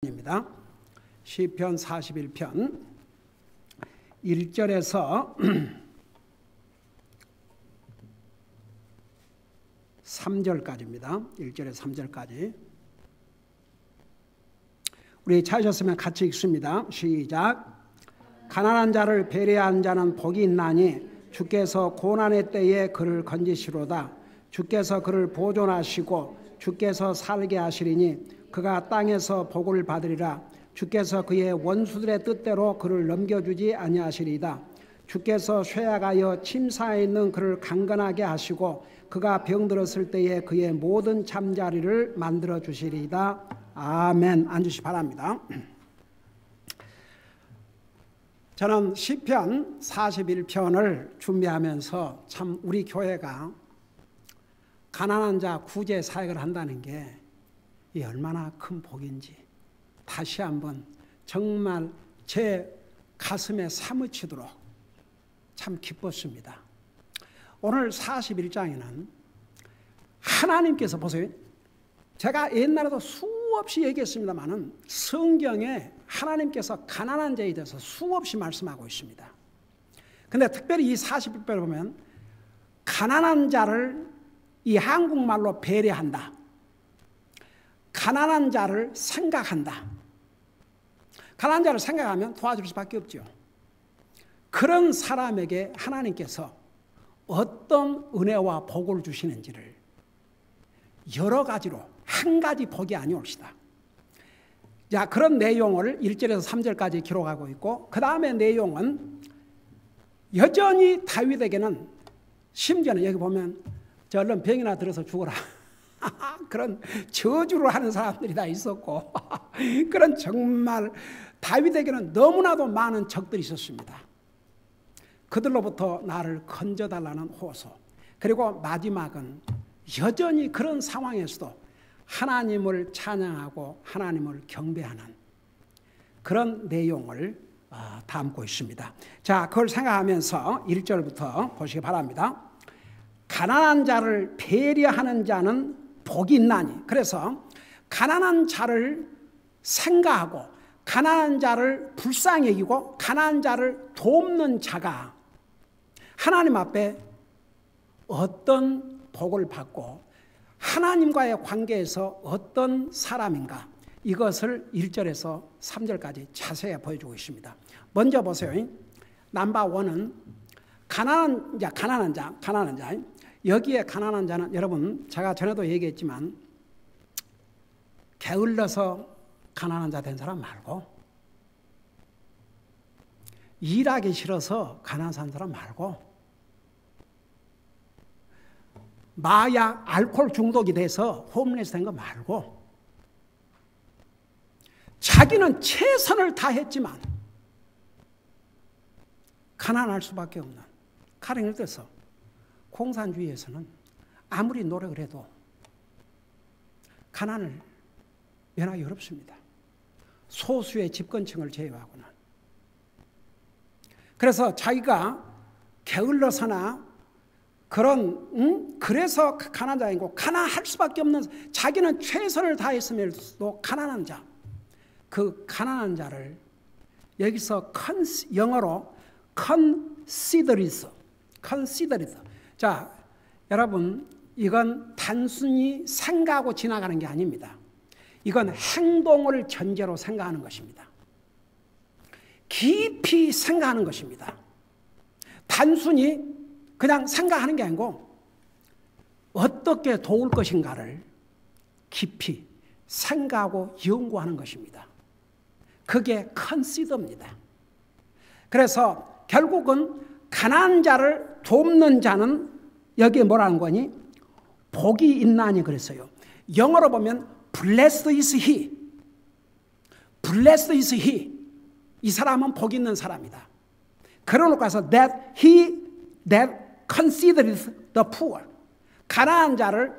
입니다. 시편 41편 1절에서 3절까지입니다. 1절에서 3절까지. 우리 찾으셨으면 같이 읽습니다. 시작. 가난한 자를 배려한 자는 복이 있나니 주께서 고난의 때에 그를 건지시로다. 주께서 그를 보존하시고 주께서 살게 하시리니 그가 땅에서 복을 받으리라. 주께서 그의 원수들의 뜻대로 그를 넘겨주지 아니하시리이다. 주께서 쇠약하여 침사에 있는 그를 강건하게 하시고 그가 병들었을 때에 그의 모든 잠자리를 만들어 주시리이다. 아멘. 앉으시 바랍니다. 저는 시편 41편을 준비하면서 참 우리 교회가 가난한 자 구제 사역을 한다는 게 이 얼마나 큰 복인지 다시 한번 정말 제 가슴에 사무치도록 참 기뻤습니다. 오늘 41장에는 하나님께서 보세요. 제가 옛날에도 수없이 얘기했습니다마는 성경에 하나님께서 가난한 자에 대해서 수없이 말씀하고 있습니다. 근데 특별히 이 41편을 보면 가난한 자를 이 한국말로 배려한다. 가난한 자를 생각한다. 가난한 자를 생각하면 도와줄 수밖에 없죠. 그런 사람에게 하나님께서 어떤 은혜와 복을 주시는지를 여러 가지로 한 가지 복이 아니올시다. 자, 그런 내용을 1절에서 3절까지 기록하고 있고 그 다음에 내용은 여전히 다윗에게는 심지어는 여기 보면 저 얼른 병이나 들어서 죽어라. 그런 저주를 하는 사람들이 다 있었고 그런 정말 다윗에게는 너무나도 많은 적들이 있었습니다. 그들로부터 나를 건져달라는 호소, 그리고 마지막은 여전히 그런 상황에서도 하나님을 찬양하고 하나님을 경배하는 그런 내용을 담고 있습니다. 자, 그걸 생각하면서 1절부터 보시기 바랍니다. 가난한 자를 배려하는 자는 복이 있나니. 그래서 가난한 자를 생각하고 가난한 자를 불쌍히 여기고 가난한 자를 돕는 자가 하나님 앞에 어떤 복을 받고 하나님과의 관계에서 어떤 사람인가, 이것을 1절에서 3절까지 자세히 보여주고 있습니다. 먼저 보세요. 넘버 원은 가난한 자. 여기에 가난한 자는 여러분 제가 전에도 얘기했지만 게을러서 가난한 자 된 사람 말고, 일하기 싫어서 가난한 사람 말고, 마약, 알코올 중독이 돼서 홈리스 된 거 말고, 자기는 최선을 다했지만 가난할 수밖에 없는, 가령 들어서 공산주의에서는 아무리 노력을 해도 가난을 면하기 어렵습니다. 소수의 집권층을 제외하고는. 그래서 자기가 게을러서나 그래서 가난한 자이고, 가난할 수밖에 없는, 자기는 최선을 다했음에도 가난한 자, 그 가난한 자를 여기서 영어로 considerate. 자, 여러분, 이건 단순히 생각하고 지나가는 게 아닙니다. 이건 행동을 전제로 생각하는 것입니다. 깊이 생각하는 것입니다. 단순히 그냥 생각하는 게 아니고 어떻게 도울 것인가를 깊이 생각하고 연구하는 것입니다. 그게 consider입니다. 그래서 결국은 가난한 자를 돕는 자는 여기에 뭐라는 거니? 복이 있나니 그랬어요. 영어로 보면 blessed is he. blessed is he. 이 사람은 복 있는 사람이다. 그러놓고 해서 that considers the poor. 가난한 자를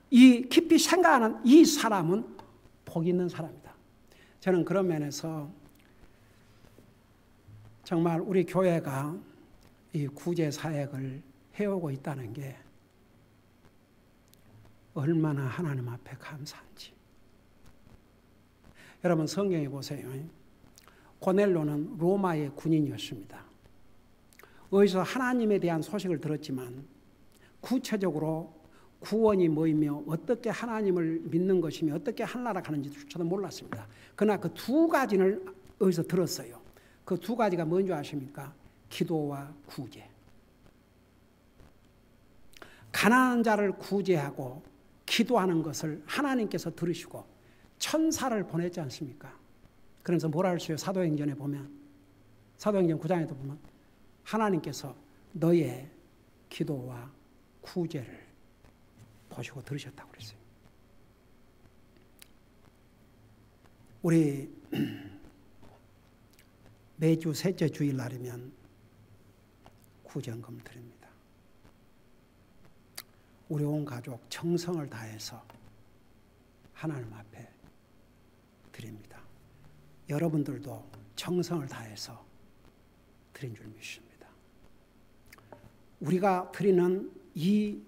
깊이 생각하는 이 사람은 복 있는 사람이다. 저는 그런 면에서 정말 우리 교회가 이 구제 사역을 해오고 있다는 게 얼마나 하나님 앞에 감사한지. 여러분 성경에 보세요. 고넬료는 로마의 군인이었습니다. 어디서 하나님에 대한 소식을 들었지만 구체적으로 구원이 뭐이며 어떻게 하나님을 믿는 것이며 어떻게 하나라 하는지조차도 몰랐습니다. 그러나 그 두 가지를 어디서 들었어요. 그 두 가지가 뭔지 아십니까? 기도와 구제. 가난한 자를 구제하고 기도하는 것을 하나님께서 들으시고 천사를 보냈지 않습니까? 그래서 뭐라 할 수 있어요? 사도행전에 보면, 사도행전 9장에도 보면 하나님께서 너의 기도와 구제를 보시고 들으셨다고 그랬어요. 우리 매주 셋째 주일날이면 구제헌금 드립니다. 우리 온 가족 정성을 다해서 하나님 앞에 드립니다. 여러분들도 정성을 다해서 드린 줄 믿습니다. 우리가 드리는 이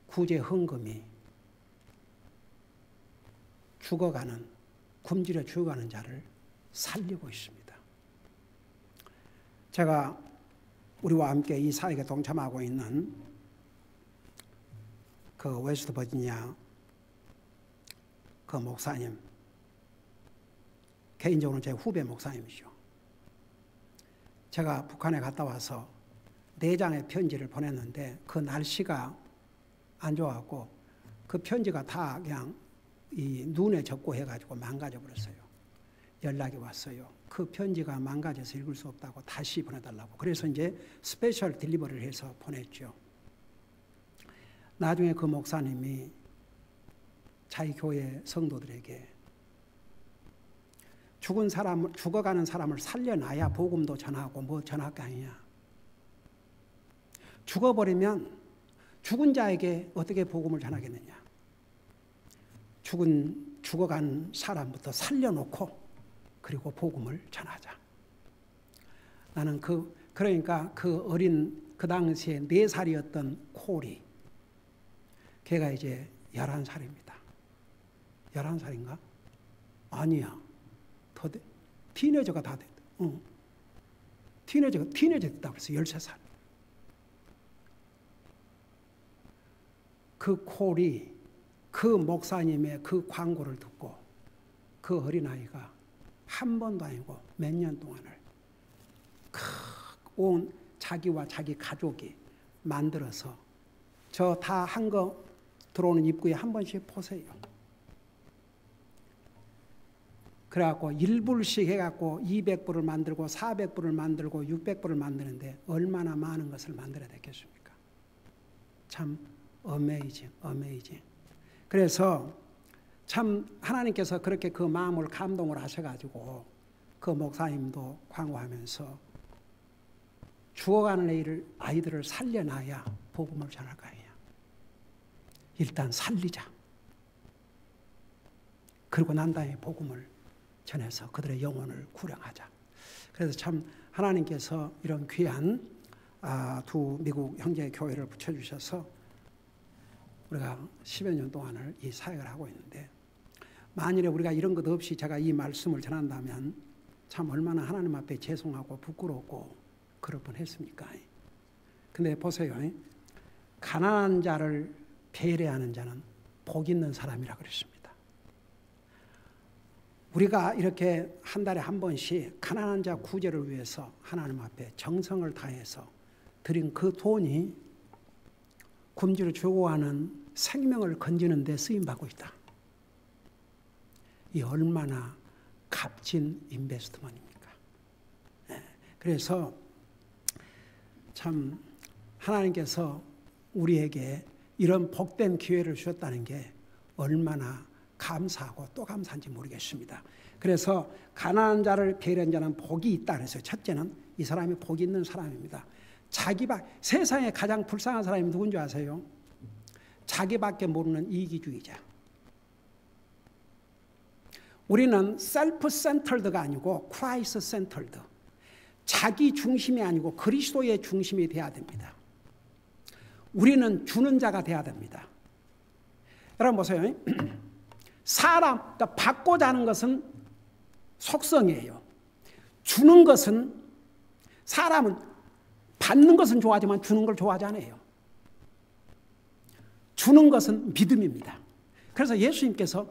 구제 헌금이 죽어가는, 굶주려 죽어가는 자를 살리고 있습니다. 제가 우리와 함께 이 사역에 동참하고 있는 그 웨스트 버지니아 그 목사님, 개인적으로 제 후배 목사님이죠. 제가 북한에 갔다 와서 4장의 편지를 보냈는데 그 날씨가 안 좋아갖고 그 편지가 다 그냥 이 눈에 젖고 해가지고 망가져 버렸어요. 연락이 왔어요. 그 편지가 망가져서 읽을 수 없다고 다시 보내달라고. 그래서 이제 스페셜 딜리버리를 해서 보냈죠. 나중에 그 목사님이 자기 교회 성도들에게 죽어가는 사람을 살려놔야 복음도 전하고 뭐 전할 거 아니냐. 죽어버리면 죽은 자에게 어떻게 복음을 전하겠느냐. 죽어간 사람부터 살려놓고 그리고 복음을 전하자. 나는 그러니까 그 어린 그 당시에 4살이었던 콜이 걔가 이제 11살입니다. 11살인가? 아니야. 티네저가 다 됐다. 티네저 됐다고 그랬어. 13살. 그 콜이 그 목사님의 그 광고를 듣고 그 어린아이가 한 번도 아니고 몇 년 동안을 온 자기와 자기 가족이 만들어서 저 다 한 거 들어오는 입구에 한 번씩 보세요. 그래갖고 1불씩 해갖고 200불을 만들고 400불을 만들고 600불을 만드는데 얼마나 많은 것을 만들어야 되겠습니까? 참 어메이징. 그래서 참 하나님께서 그렇게 그 마음을 감동을 하셔가지고 그 목사님도 광고하면서 죽어가는 아이들을 살려놔야 복음을 전할 거 아니야. 일단 살리자. 그리고 난 다음에 복음을 전해서 그들의 영혼을 구령하자. 그래서 참 하나님께서 이런 귀한 두 미국 형제 교회를 붙여주셔서 우리가 10여 년 동안을 이 사역을 하고 있는데, 만일에 우리가 이런 것 없이 제가 이 말씀을 전한다면 참 얼마나 하나님 앞에 죄송하고 부끄럽고 그럴 뻔했습니까? 근데 보세요. 가난한 자를 배려하는 자는 복 있는 사람이라 그랬습니다. 우리가 이렇게 한 달에 한 번씩 가난한 자 구제를 위해서 하나님 앞에 정성을 다해서 드린 그 돈이 굶주려 죽어가는 생명을 건지는 데 쓰임받고 있다. 이 얼마나 값진 인베스트먼입니까? 그래서 참 하나님께서 우리에게 이런 복된 기회를 주셨다는 게 얼마나 감사하고 또 감사한지 모르겠습니다. 그래서 가난한 자를 배려한 자는 복이 있다 그래서 첫째는 이 사람이 복이 있는 사람입니다. 세상에 가장 불쌍한 사람이 누군지 아세요? 자기밖에 모르는 이기주의자. 우리는 셀프 센터드가 아니고 크라이스트 센터드. 자기 중심이 아니고 그리스도의 중심이 돼야 됩니다. 우리는 주는 자가 돼야 됩니다. 여러분 보세요. 그러니까 받고자 하는 것은 속성이에요. 주는 것은, 사람은 받는 것은 좋아하지만 주는 걸 좋아하지 않아요. 주는 것은 믿음입니다. 그래서 예수님께서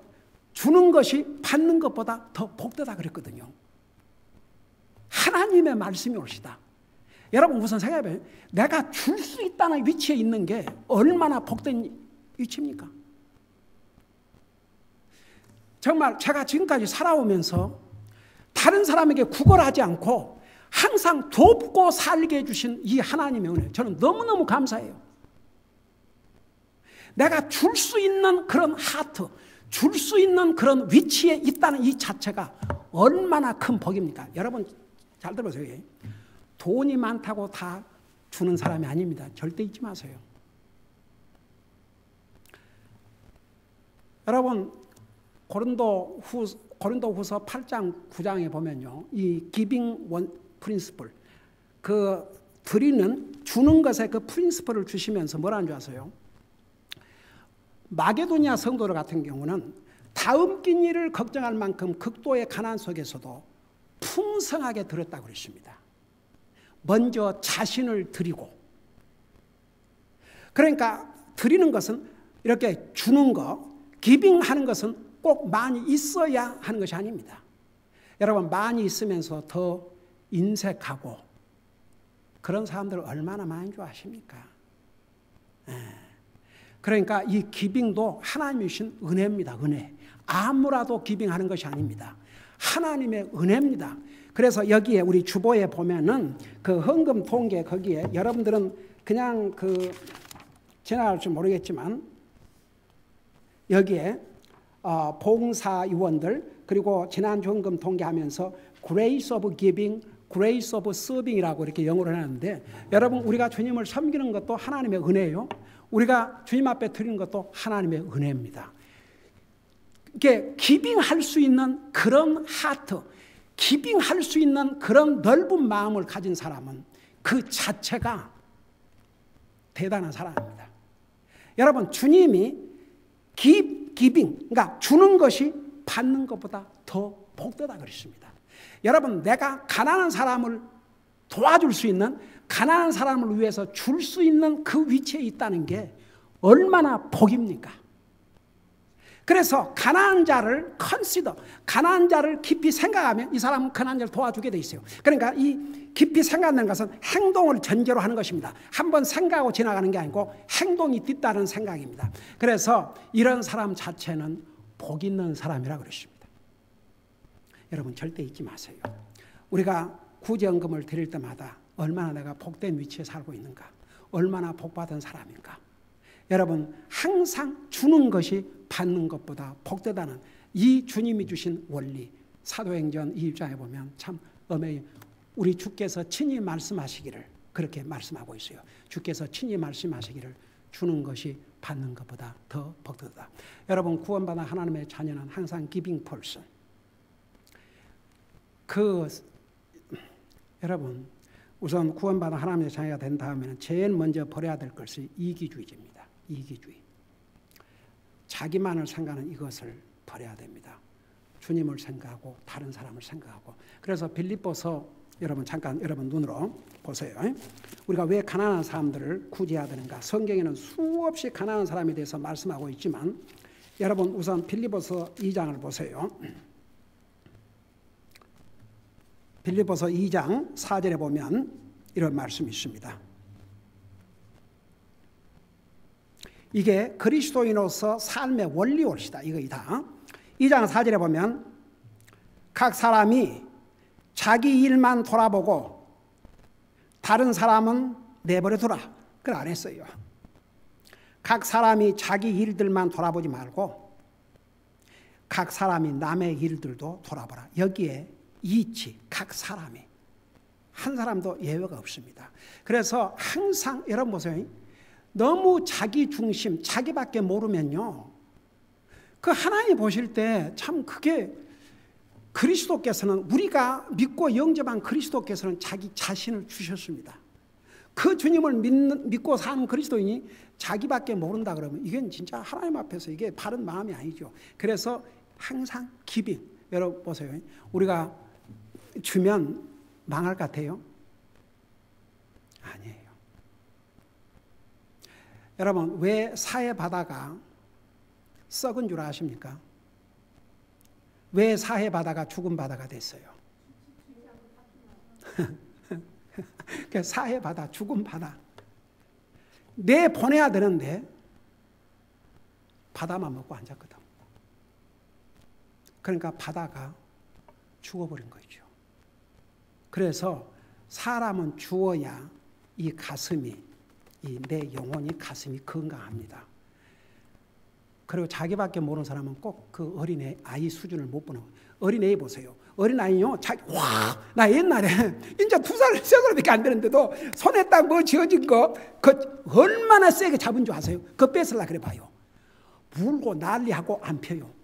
주는 것이 받는 것보다 더 복되다 그랬거든요. 하나님의 말씀이 옳시다. 여러분 우선 생각해봐요. 내가 줄 수 있다는 위치에 있는 게 얼마나 복된 위치입니까? 정말 제가 지금까지 살아오면서 다른 사람에게 구걸하지 않고 항상 돕고 살게 해주신 이 하나님의 은혜, 저는 너무너무 감사해요. 내가 줄 수 있는 그런 하트, 줄 수 있는 그런 위치에 있다는 이 자체가 얼마나 큰 복입니까? 여러분 잘 들어보세요. 돈이 많다고 다 주는 사람이 아닙니다. 절대 잊지 마세요. 여러분 고린도후서 8장 9장에 보면요, 이 기빙 원 프린시플, 그 드리는 주는 것의 그 프린시플을 주시면서 뭐라는 줄 아세요? 마게도니아 성도들 같은 경우는 다음 낀 일을 걱정할 만큼 극도의 가난 속에서도 풍성하게 드렸다고 그랬습니다. 먼저 자신을 드리고, 그러니까 드리는 것은 이렇게 주는 거, 기빙하는 것은 꼭 많이 있어야 하는 것이 아닙니다. 여러분 많이 있으면서 더 인색하고 그런 사람들을 얼마나 많은 줄 아십니까? 그러니까 이 기빙도 하나님이 주신 은혜입니다. 은혜. 아무라도 기빙하는 것이 아닙니다. 하나님의 은혜입니다. 그래서 여기에 우리 주보에 보면은 그 헌금 통계 거기에 여러분들은 그냥 그 지나갈 줄 모르겠지만 여기에 봉사위원들 그리고 지난주 헌금 통계하면서 Grace of Giving, Grace of Serving이라고 이렇게 영어로 해놨는데, 여러분 우리가 주님을 섬기는 것도 하나님의 은혜예요. 우리가 주님 앞에 드리는 것도 하나님의 은혜입니다. 이게 기빙할 수 있는 그런 하트, 기빙할 수 있는 그런 넓은 마음을 가진 사람은 그 자체가 대단한 사람입니다. 여러분 주님이 기빙, 그러니까 주는 것이 받는 것보다 더 복되다 그랬습니다. 여러분 내가 가난한 사람을 도와줄 수 있는, 가난한 사람을 위해서 줄 수 있는 그 위치에 있다는 게 얼마나 복입니까? 그래서 가난한 자를 컨시더, 가난한 자를 깊이 생각하면 이 사람은 가난한 자를 도와주게 돼 있어요. 그러니까 이 깊이 생각하는 것은 행동을 전제로 하는 것입니다. 한번 생각하고 지나가는 게 아니고 행동이 뒤따른 생각입니다. 그래서 이런 사람 자체는 복 있는 사람이라고 그러십니다. 여러분 절대 잊지 마세요. 우리가 구제연금을 드릴 때마다 얼마나 내가 복된 위치에 살고 있는가, 얼마나 복받은 사람인가. 여러분 항상 주는 것이 받는 것보다 복되다는 이 주님이 주신 원리, 사도행전 2장에 보면 참 엄해요. 우리 주께서 친히 말씀하시기를 그렇게 말씀하고 있어요. 주께서 친히 말씀하시기를 주는 것이 받는 것보다 더 복되다. 여러분 구원받은 하나님의 자녀는 항상 giving person. 여러분 우선 구원받은 하나님의 자녀가 된 다음에는 제일 먼저 버려야 될 것이 이기주의입니다. 이기주의. 자기만을 생각하는 이것을 버려야 됩니다. 주님을 생각하고 다른 사람을 생각하고. 그래서 빌립보서 여러분 잠깐 여러분 눈으로 보세요. 우리가 왜 가난한 사람들을 구제해야 되는가? 성경에는 수없이 가난한 사람에 대해서 말씀하고 있지만 여러분 우선 빌립보서 2장을 보세요. 빌립보서 2장 4절에 보면 이런 말씀이 있습니다. 이게 그리스도인으로서 삶의 원리올시다. 이거이다. 2장 4절에 보면 각 사람이 자기 일만 돌아보고 다른 사람은 내버려 두라. 그걸 안 했어요. 각 사람이 자기 일들만 돌아보지 말고 각 사람이 남의 일들도 돌아보라. 여기에 이치, 각 사람이 한 사람도 예외가 없습니다. 그래서 항상 여러분 보세요. 너무 자기 중심, 자기밖에 모르면요. 그 하나님 보실 때 참 그게 그리스도께서는 우리가 믿고 영접한 그리스도께서는 자기 자신을 주셨습니다. 그 주님을 믿고 사는 그리스도인이 자기밖에 모른다 그러면 이건 진짜 하나님 앞에서 이게 바른 마음이 아니죠. 그래서 항상 기빙, 여러분 보세요. 우리가 주면 망할 것 같아요? 아니에요. 여러분, 왜 사해 바다가 썩은 줄 아십니까? 왜 사해 바다가 죽은 바다가 됐어요? 사해 바다, 죽은 바다. 내 보내야 되는데 바다만 먹고 앉았거든. 그러니까 바다가 죽어버린 거죠. 그래서 사람은 죽어야 이 가슴이, 이 내 영혼이 가슴이 건강합니다. 그리고 자기밖에 모르는 사람은 꼭 그 어린애 아이 수준을 못 보는 거예요. 어린애 보세요. 어린아이요, 나 옛날에 진짜 2살, 3살밖에 안 되는데도 손에 딱 뭐 쥐어진 거, 그 얼마나 세게 잡은 줄 아세요? 그거 뺏으려고 그래 봐요. 울고 난리하고 안 펴요.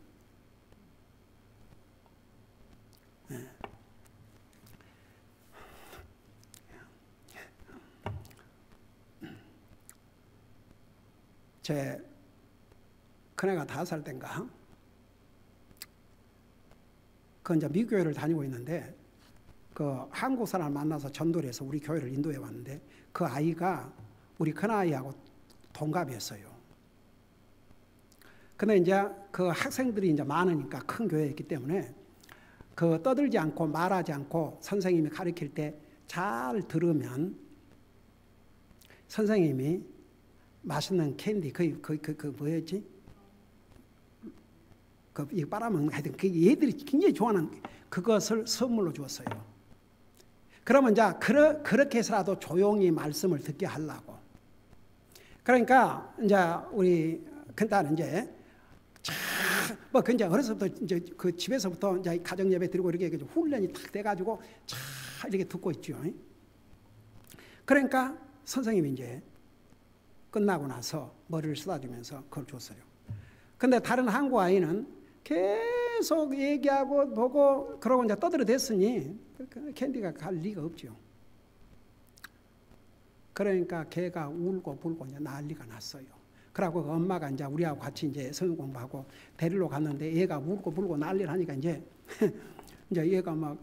제 큰애가 5살 땐가 그 이제 미교회를 다니고 있는데 그 한국 사람을 만나서 전도를 해서 우리 교회를 인도해 왔는데 그 아이가 우리 큰아이하고 동갑이었어요. 근데 이제 그 학생들이 이제 많으니까 큰 교회였기 때문에 그 떠들지 않고 말하지 않고 선생님이 가르칠 때 잘 들으면 선생님이 맛있는 캔디, 그 뭐였지? 이 빨아먹는 거 하여튼 그 얘들이 굉장히 좋아하는 그것을 선물로 주었어요. 그러면 이제 그렇게 해서라도 조용히 말씀을 듣게 하려고. 그러니까 이제 우리 큰딸은 이제 뭐 이제 어려서부터 이제 그 집에서부터 이제 가정 예배 드리고 이렇게 훈련이 탁 돼가지고 잘 이렇게 듣고 있죠. 그러니까 선생님이 이제 끝나고 나서 머리를 쓰다주면서 그걸 줬어요. 근데 다른 한국 아이는 계속 얘기하고 보고 그러고 이제 떠들어댔으니 캔디가 갈 리가 없죠. 그러니까 걔가 울고 불고 이제 난리가 났어요. 그러고 엄마가 이제 우리하고 같이 이제 성경 공부하고 데리러 갔는데 얘가 울고 불고 난리를 하니까 이제 얘가 막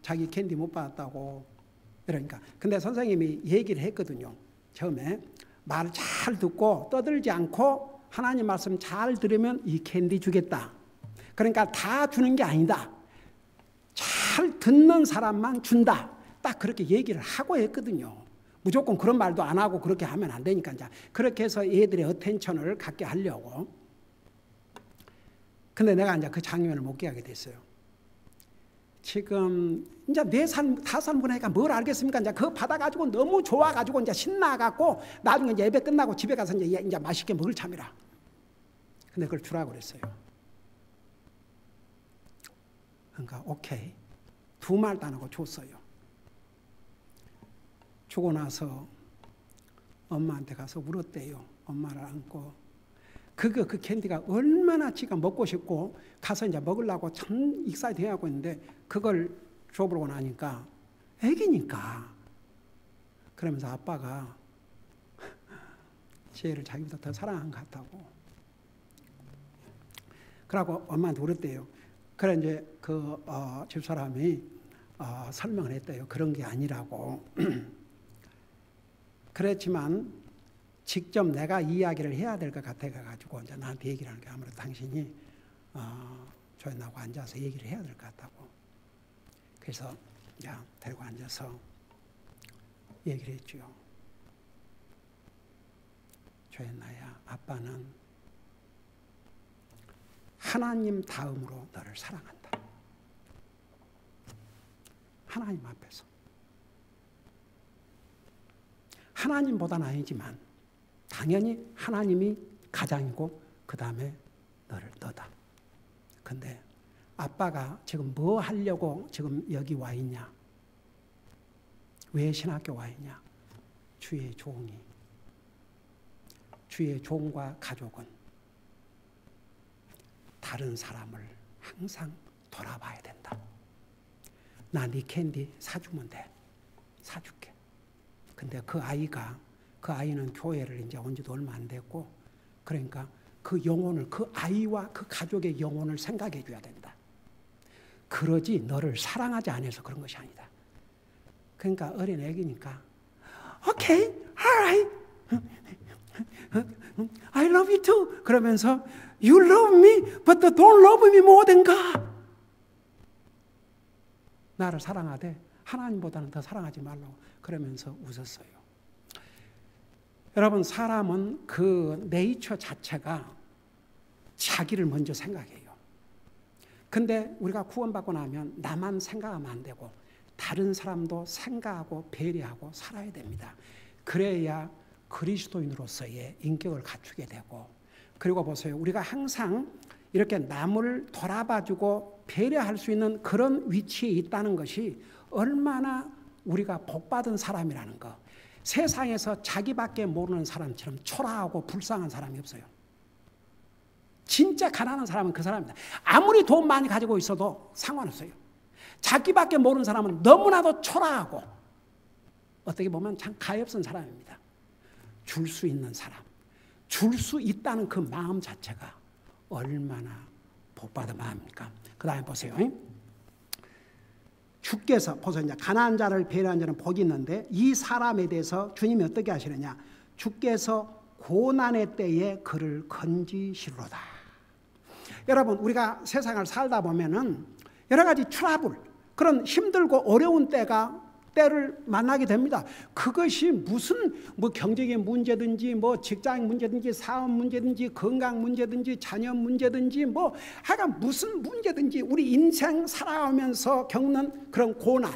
자기 캔디 못 받았다고 그러니까. 근데 선생님이 얘기를 했거든요. 처음에 말을 잘 듣고 떠들지 않고 하나님 말씀 잘 들으면 이 캔디 주겠다. 그러니까 다 주는 게 아니다. 잘 듣는 사람만 준다. 딱 그렇게 얘기를 하고 했거든요. 무조건 그런 말도 안 하고 그렇게 하면 안 되니까 이제 그렇게 해서 얘들의 어텐션을 갖게 하려고. 근데 내가 이제 그 장면을 못 깨하게 됐어요. 지금 이제 4살, 5살 보내니까 뭘 알겠습니까? 이제 그거 받아가지고 너무 좋아가지고 이제 신나갖고 나중에 이제 예배 끝나고 집에 가서 이제 맛있게 먹을 참이라. 근데 그걸 주라고 그랬어요. 그러니까 오케이. 2말도 안 하고 줬어요. 주고 나서 엄마한테 가서 울었대요. 엄마를 안고. 그 캔디가 얼마나 지가 먹고 싶고 가서 이제 먹으려고 참 익사이트 해하고 있는데 그걸 줘보고 나니까 애기니까 그러면서 아빠가 쟤를 자기보다 더 사랑한 것 같다고. 그러고 엄마한테 울었대요. 그래 이제 그 집사람이 설명을 했대요. 그런 게 아니라고. 그렇지만 직접 내가 이야기를 해야 될 것 같아가지고 이제 나한테 얘기를 하는 게 아무래도 당신이 조연하고 앉아서 얘기를 해야 될 것 같다고. 그래서 이제 데리고 앉아서 얘기를 했죠. 조연나야, 아빠는 하나님 다음으로 너를 사랑한다. 하나님 앞에서. 하나님보다는 아니지만 당연히 하나님이 가장이고 그 다음에 너다. 근데 아빠가 지금 뭐 하려고 지금 여기 와 있냐? 왜 신학교 와 있냐? 주의 종이. 주의 종과 가족은 다른 사람을 항상 돌아봐야 된다. 나 네 캔디 사주면 돼. 사줄게. 근데 그 아이는 교회를 이제 온 지도 얼마 안 됐고, 그러니까 그 영혼을, 그 아이와 그 가족의 영혼을 생각해 줘야 된다. 그러지 너를 사랑하지 않아서 그런 것이 아니다. 그러니까 어린 애기니까 오케이, alright, I love you too. 그러면서 you love me, but don't love me more than God. 나를 사랑하되 하나님보다는 더 사랑하지 말라고 그러면서 웃었어요. 여러분, 사람은 그 네이처 자체가 자기를 먼저 생각해요. 근데 우리가 구원받고 나면 나만 생각하면 안 되고 다른 사람도 생각하고 배려하고 살아야 됩니다. 그래야 그리스도인으로서의 인격을 갖추게 되고, 그리고 보세요. 우리가 항상 이렇게 남을 돌아봐주고 배려할 수 있는 그런 위치에 있다는 것이 얼마나 우리가 복받은 사람이라는 거. 세상에서 자기밖에 모르는 사람처럼 초라하고 불쌍한 사람이 없어요. 진짜 가난한 사람은 그 사람입니다. 아무리 돈 많이 가지고 있어도 상관없어요. 자기밖에 모르는 사람은 너무나도 초라하고 어떻게 보면 참 가엾은 사람입니다. 줄 수 있는 사람, 줄 수 있다는 그 마음 자체가 얼마나 복받은 마음입니까? 그 다음에 보세요. 주께서 보세요. 이제 가난한 자를 배려한 자는 복이 있는데 이 사람에 대해서 주님이 어떻게 하시느냐? 주께서 고난의 때에 그를 건지시리로다. 여러분, 우리가 세상을 살다 보면은 여러 가지 트러블, 그런 힘들고 어려운 때를 만나게 됩니다. 그것이 무슨 경제적인 문제든지 직장 문제든지 사업 문제든지 건강 문제든지 자녀 문제든지 하여간 무슨 문제든지 우리 인생 살아가면서 겪는 그런 고난,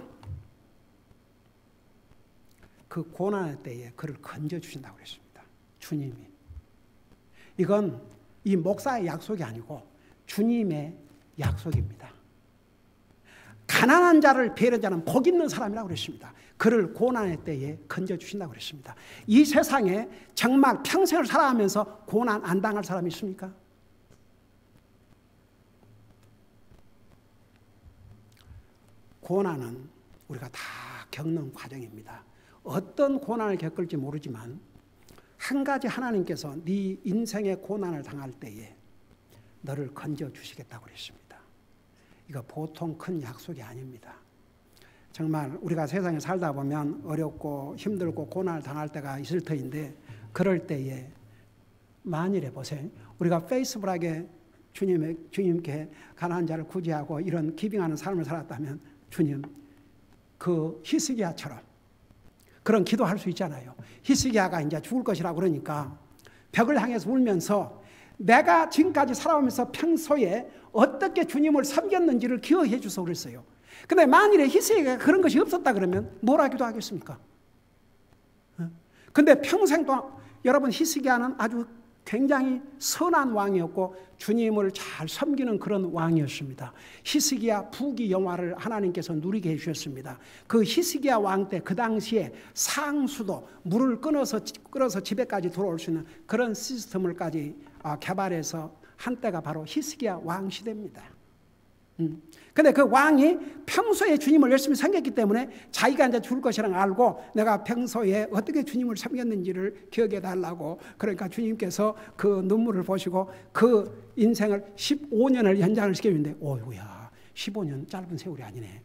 그 고난의 때에 그를 건져주신다고 그랬습니다. 주님이. 이건 이 목사의 약속이 아니고 주님의 약속입니다. 가난한 자를 배려하는 자는 복 있는 사람이라고 그랬습니다. 그를 고난의 때에 건져주신다고 그랬습니다. 이 세상에 정말 평생을 살아가면서 고난 안 당할 사람이 있습니까? 고난은 우리가 다 겪는 과정입니다. 어떤 고난을 겪을지 모르지만 한 가지 하나님께서 네 인생의 고난을 당할 때에 너를 건져주시겠다고 그랬습니다. 이거 보통 큰 약속이 아닙니다. 정말 우리가 세상에 살다 보면 어렵고 힘들고 고난을 당할 때가 있을 터인데 그럴 때에 만일에 보세요. 우리가 페이스북에 주님께 가난한 자를 구제하고 이런 기빙하는 삶을 살았다면 주님, 그 히스기야처럼 그런 기도할 수 있잖아요. 히스기야가 이제 죽을 것이라고 그러니까 벽을 향해서 울면서 내가 지금까지 살아오면서 평소에 어떻게 주님을 섬겼는지를 기억해 주소 그랬어요. 근데 만일에 히스기야가 그런 것이 없었다 그러면 뭐라 기도하겠습니까? 근데 평생 동안 여러분, 히스기야는 아주 굉장히 선한 왕이었고 주님을 잘 섬기는 그런 왕이었습니다. 히스기야 부귀 영화를 하나님께서 누리게 해주셨습니다. 그 히스기야 왕 때 그 당시에 상수도 물을 끊어서 집에까지 들어올 수 있는 그런 시스템을까지 개발해서 한때가 바로 히스기야 왕 시대입니다. 근데 그 왕이 평소에 주님을 열심히 섬겼기 때문에 자기가 이제 죽을 것이라는 걸 알고 내가 평소에 어떻게 주님을 섬겼는지를 기억해 달라고, 그러니까 주님께서 그 눈물을 보시고 그 인생을 15년을 연장을 시켜주는데, 오유야, 15년 짧은 세월이 아니네.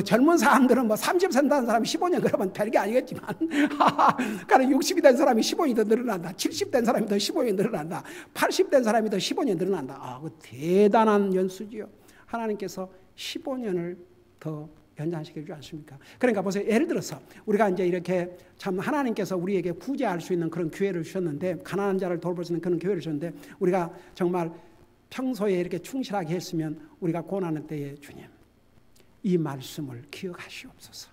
젊은 사람들은 30 산다는 사람이 15년 그러면 될 게 아니겠지만, 그러니까 60이 된 사람이 15년이 더 늘어난다. 70 된 사람이 더 15년이 늘어난다. 80 된 사람이 더 15년이 늘어난다. 그 대단한 연수지요. 하나님께서 15년을 더 연장시켜 주지 않습니까? 그러니까 보세요. 예를 들어서 우리가 이제 이렇게 참 하나님께서 우리에게 구제할 수 있는 그런 기회를 주셨는데, 가난한 자를 돌볼 수 있는 그런 기회를 주셨는데, 우리가 정말 평소에 이렇게 충실하게 했으면 우리가 고난의 때에 주님, 이 말씀을 기억하시옵소서.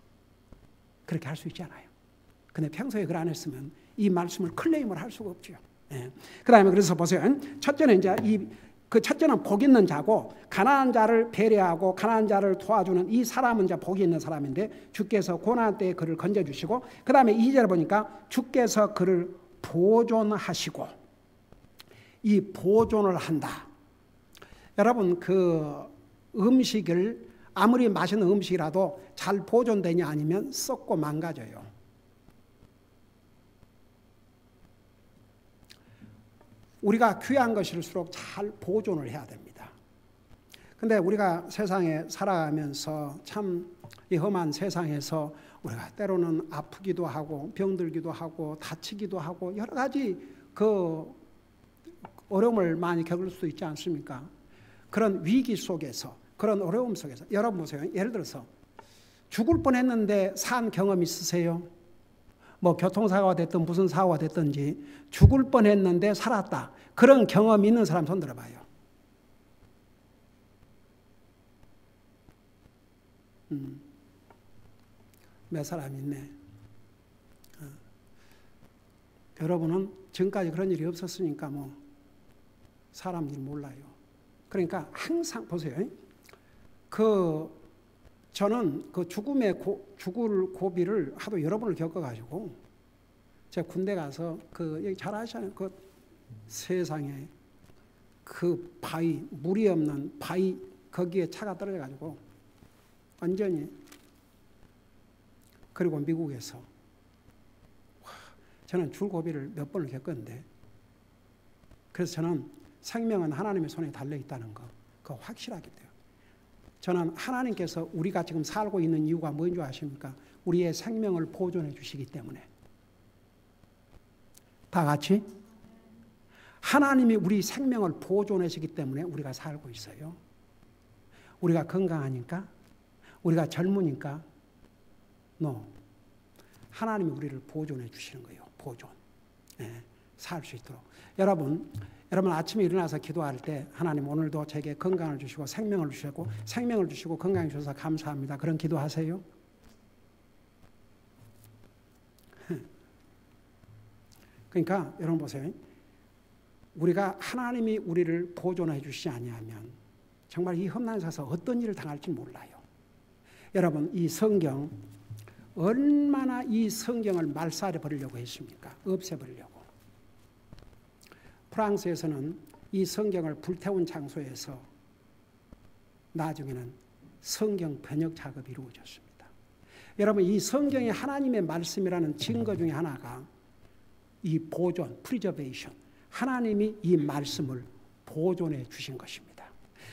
그렇게 할 수 있잖아요. 근데 평소에 그걸 안 했으면 이 말씀을 클레임을 할 수가 없죠. 예. 그 다음에 그래서 보세요. 첫째는 이제 첫째는 복 있는 자고, 가난한 자를 배려하고 가난한 자를 도와주는 이 사람은 이제 복이 있는 사람인데, 주께서 고난 때에 그를 건져주시고, 그 다음에 2절에 보니까 주께서 그를 보존하시고, 이 보존을 한다. 여러분, 그 음식을 아무리 맛있는 음식이라도 잘 보존되냐 아니면 썩고 망가져요. 우리가 귀한 것일수록 잘 보존을 해야 됩니다. 근데 우리가 세상에 살아가면서 참 이 험한 세상에서 우리가 때로는 아프기도 하고 병들기도 하고 다치기도 하고 여러 가지 그 어려움을 많이 겪을 수 있지 않습니까? 그런 위기 속에서, 그런 어려움 속에서 여러분 보세요. 예를 들어서 죽을 뻔했는데 산 경험 있으세요? 뭐 교통사고가 됐든 무슨 사고가 됐든지 죽을 뻔했는데 살았다. 그런 경험이 있는 사람 손 들어봐요. 몇 사람 있네. 여러분은 지금까지 그런 일이 없었으니까 뭐 사람들이 몰라요. 그러니까 항상 보세요. 저는 그 죽을 고비를 하도 여러 번을 겪어가지고 제가 군대 가서 여기 잘 아시잖아요. 그 세상에 그 바위, 물이 없는 바위 거기에 차가 떨어져가지고 완전히, 그리고 미국에서 저는 죽고비를 몇 번을 겪었는데, 그래서 저는 생명은 하나님의 손에 달려있다는 거, 그거 확실하게 돼요. 저는 하나님께서 우리가 지금 살고 있는 이유가 뭔지 아십니까? 우리의 생명을 보존해 주시기 때문에. 다 같이 하나님이 우리 생명을 보존해 주시기 때문에 우리가 살고 있어요. 우리가 건강하니까, 우리가 젊으니까, 하나님이 우리를 보존해 주시는 거예요. 보존. 살 수 있도록. 여러분 아침에 일어나서 기도할 때 하나님 오늘도 제게 건강을 주시고 생명을 주시고 건강을 주셔서 감사합니다. 그런 기도하세요. 그러니까 여러분 보세요. 우리가 하나님이 우리를 보존해 주시지 아니하면 정말 이 험난 세상에서 어떤 일을 당할지 몰라요. 여러분 이 성경 얼마나 이 성경을 말살해 버리려고 했습니까? 없애버리려고. 프랑스에서는 이 성경을 불태운 장소에서 나중에는 성경 번역 작업이 이루어졌습니다. 여러분 이 성경이 하나님의 말씀이라는 증거 중에 하나가 이 보존, 프리저베이션, 하나님이 이 말씀을 보존해 주신 것입니다.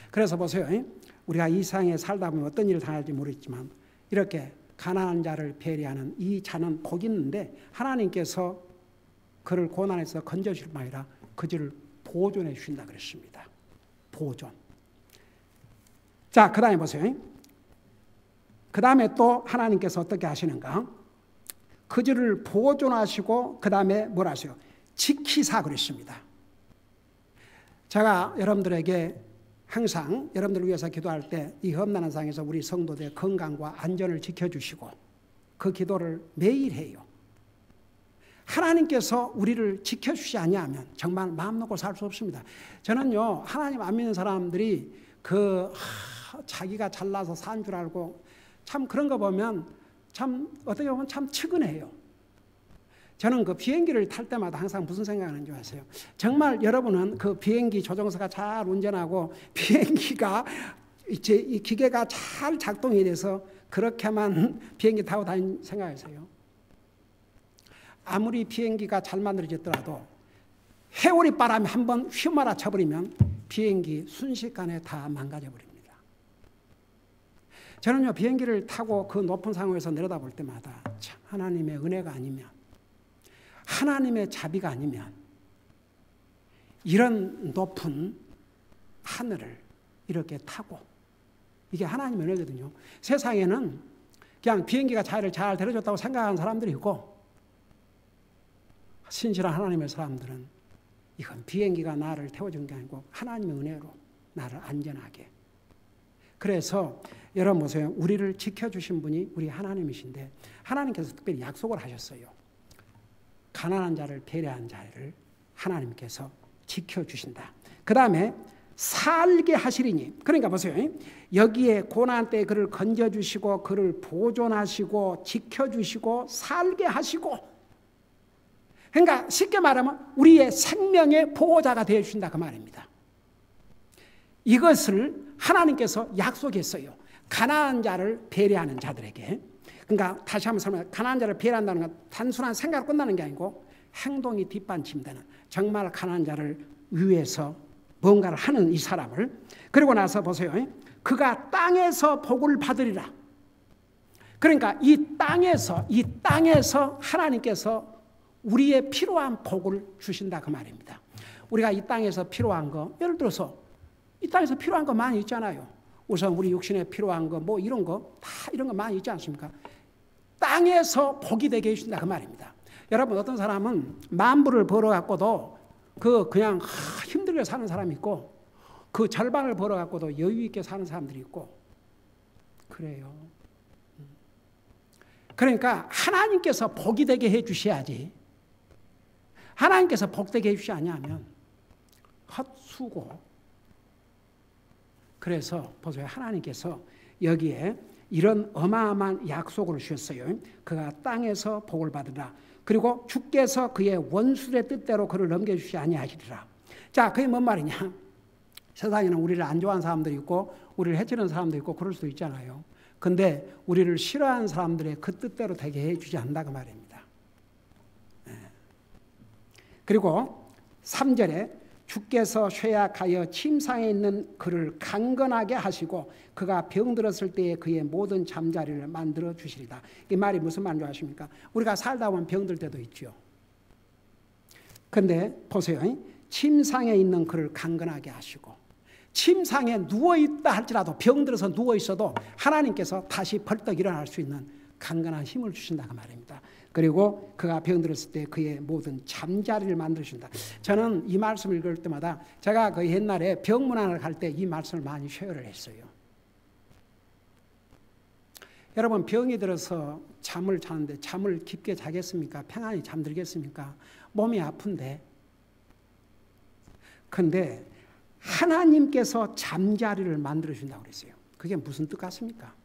그래서 보세요. 우리가 이 세상에 살다 보면 어떤 일을 당할지 모르겠지만 이렇게 가난한 자를 배려하는 이 자는 복이 있는데 하나님께서 그를 고난에서 건져주실 뿐 아니라 그들을 보존해 주신다 그랬습니다. 보존. 자, 그 다음에 보세요. 그 다음에 또 하나님께서 어떻게 하시는가? 그들을 보존하시고 그 다음에 뭐라 하세요? 지키사 그랬습니다. 제가 여러분들에게 항상 여러분들을 위해서 기도할 때 이 험난한 상황에서 우리 성도들의 건강과 안전을 지켜주시고 그 기도를 매일 해요. 하나님께서 우리를 지켜주시지 아니하면 정말 마음 놓고 살 수 없습니다. 저는요 하나님 안 믿는 사람들이 자기가 잘나서 산 줄 알고 참 그런 거 보면 참 어떻게 보면 참 측은해요. 저는 그 비행기를 탈 때마다 항상 무슨 생각하는지 아세요? 정말 여러분은 그 비행기 조종사가 잘 운전하고 비행기가 이제 이 기계가 잘 작동이 돼서 그렇게만 비행기 타고 다니는 생각하세요? 아무리 비행기가 잘 만들어졌더라도 해오리 바람이 한번 휘말아 쳐버리면 비행기 순식간에 다 망가져 버립니다. 저는요 비행기를 타고 그 높은 상황에서 내려다볼 때마다 참 하나님의 은혜가 아니면, 하나님의 자비가 아니면 이런 높은 하늘을 이렇게 타고, 이게 하나님의 은혜거든요. 세상에는 그냥 비행기가 자기를 잘 데려줬다고 생각하는 사람들이 있고, 신실한 하나님의 사람들은 이건 비행기가 나를 태워준 게 아니고 하나님의 은혜로 나를 안전하게. 그래서 여러분 보세요. 우리를 지켜주신 분이 우리 하나님이신데 하나님께서 특별히 약속을 하셨어요. 가난한 자를 배려한 자를 하나님께서 지켜주신다. 그 다음에 살게 하시리니, 그러니까 보세요. 여기에 고난 때 그를 건져주시고 그를 보존하시고 지켜주시고 살게 하시고, 그러니까 쉽게 말하면 우리의 생명의 보호자가 되어주신다 그 말입니다. 이것을 하나님께서 약속했어요. 가난한 자를 배려하는 자들에게. 그러니까 다시 한번 설명해. 가난한 자를 배려한다는 건 단순한 생각으로 끝나는 게 아니고 행동이 뒷받침되는, 정말 가난한 자를 위해서 뭔가를 하는 이 사람을. 그리고 나서 보세요. 그가 땅에서 복을 받으리라. 그러니까 이 땅에서 하나님께서 우리의 필요한 복을 주신다 그 말입니다. 우리가 이 땅에서 필요한 거, 예를 들어서 이 땅에서 필요한 거 많이 있잖아요. 우선 우리 육신에 필요한 거, 뭐 이런 거, 다 이런 거 많이 있지 않습니까? 땅에서 복이 되게 해주신다 그 말입니다. 여러분, 어떤 사람은 만불을 벌어갖고도 그냥 힘들게 사는 사람이 있고, 그 절반을 벌어갖고도 여유 있게 사는 사람들이 있고, 그래요. 그러니까 하나님께서 복이 되게 해주셔야지. 하나님께서 복되게 해주시 아니하면 헛수고. 그래서 보세요. 하나님께서 여기에 이런 어마어마한 약속을 주셨어요. 그가 땅에서 복을 받으라. 그리고 주께서 그의 원수의 뜻대로 그를 넘겨주시 아니하시리라. 자, 그게 뭔 말이냐? 세상에는 우리를 안 좋아하는 사람들이 있고 우리를 해치는 사람도 있고 그럴 수도 있잖아요. 근데 우리를 싫어하는 사람들의 그 뜻대로 되게 해주지 않는다 그 말입니다. 그리고 3절에 주께서 쇠약하여 침상에 있는 그를 강건하게 하시고 그가 병들었을 때에 그의 모든 잠자리를 만들어 주시리다. 이 말이 무슨 말인지 아십니까? 우리가 살다 보면 병들 때도 있죠. 근데 보세요. 침상에 있는 그를 강건하게 하시고, 침상에 누워있다 할지라도, 병들어서 누워있어도 하나님께서 다시 벌떡 일어날 수 있는 강건한 힘을 주신다 그 말입니다. 그리고 그가 병들었을 때 그의 모든 잠자리를 만들어준다. 저는 이 말씀을 읽을 때마다 제가 그 옛날에 병문안을 갈 때 이 말씀을 많이 쉐어를 했어요. 여러분, 병이 들어서 잠을 자는데 잠을 깊게 자겠습니까? 평안히 잠들겠습니까? 몸이 아픈데. 근데 하나님께서 잠자리를 만들어준다고 그랬어요. 그게 무슨 뜻 같습니까?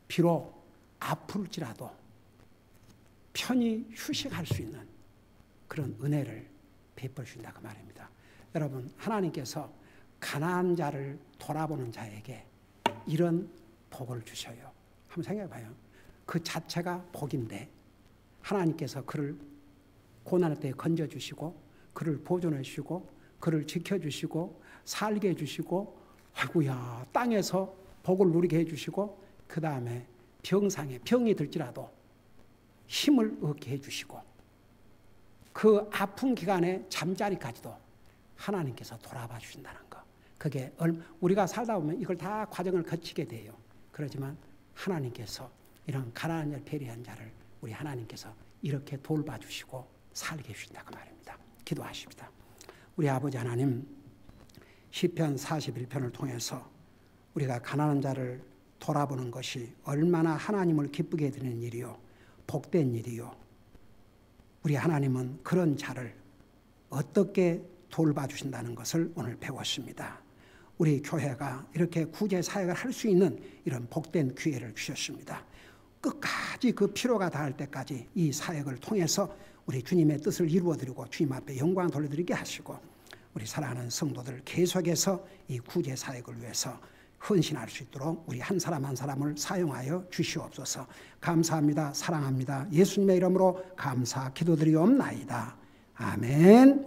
비록 아플지라도 편히 휴식할 수 있는 그런 은혜를 베풀어 준다 그 말입니다. 여러분, 하나님께서 가난한 자를 돌아보는 자에게 이런 복을 주셔요. 한번 생각해 봐요. 그 자체가 복인데 하나님께서 그를 고난의 때에 건져주시고 그를 보존해 주시고 그를 지켜주시고 살게 해주시고, 아이고야, 땅에서 복을 누리게 해주시고, 그 다음에 병이 들지라도 힘을 얻게 해주시고, 그 아픈 기간에 잠자리까지도 하나님께서 돌아봐 주신다는 거. 그게 우리가 살다 보면 이걸 다 과정을 거치게 돼요. 그렇지만 하나님께서 이런 가난한 자를 배려한 자를 우리 하나님께서 이렇게 돌봐 주시고 살게 해주신다고 말입니다. 기도하십니다. 우리 아버지 하나님, 시편 41편을 통해서 우리가 가난한 자를 돌아보는 것이 얼마나 하나님을 기쁘게 해드리는 일이요, 복된 일이요. 우리 하나님은 그런 자를 어떻게 돌봐주신다는 것을 오늘 배웠습니다. 우리 교회가 이렇게 구제 사역을 할 수 있는 이런 복된 기회를 주셨습니다. 끝까지 그 필요가 닿을 때까지 이 사역을 통해서 우리 주님의 뜻을 이루어드리고 주님 앞에 영광 돌려드리게 하시고, 우리 사랑하는 성도들 계속해서 이 구제 사역을 위해서 헌신할 수 있도록 우리 한 사람 한 사람을 사용하여 주시옵소서. 감사합니다. 사랑합니다. 예수님의 이름으로 감사 기도드리옵나이다. 아멘.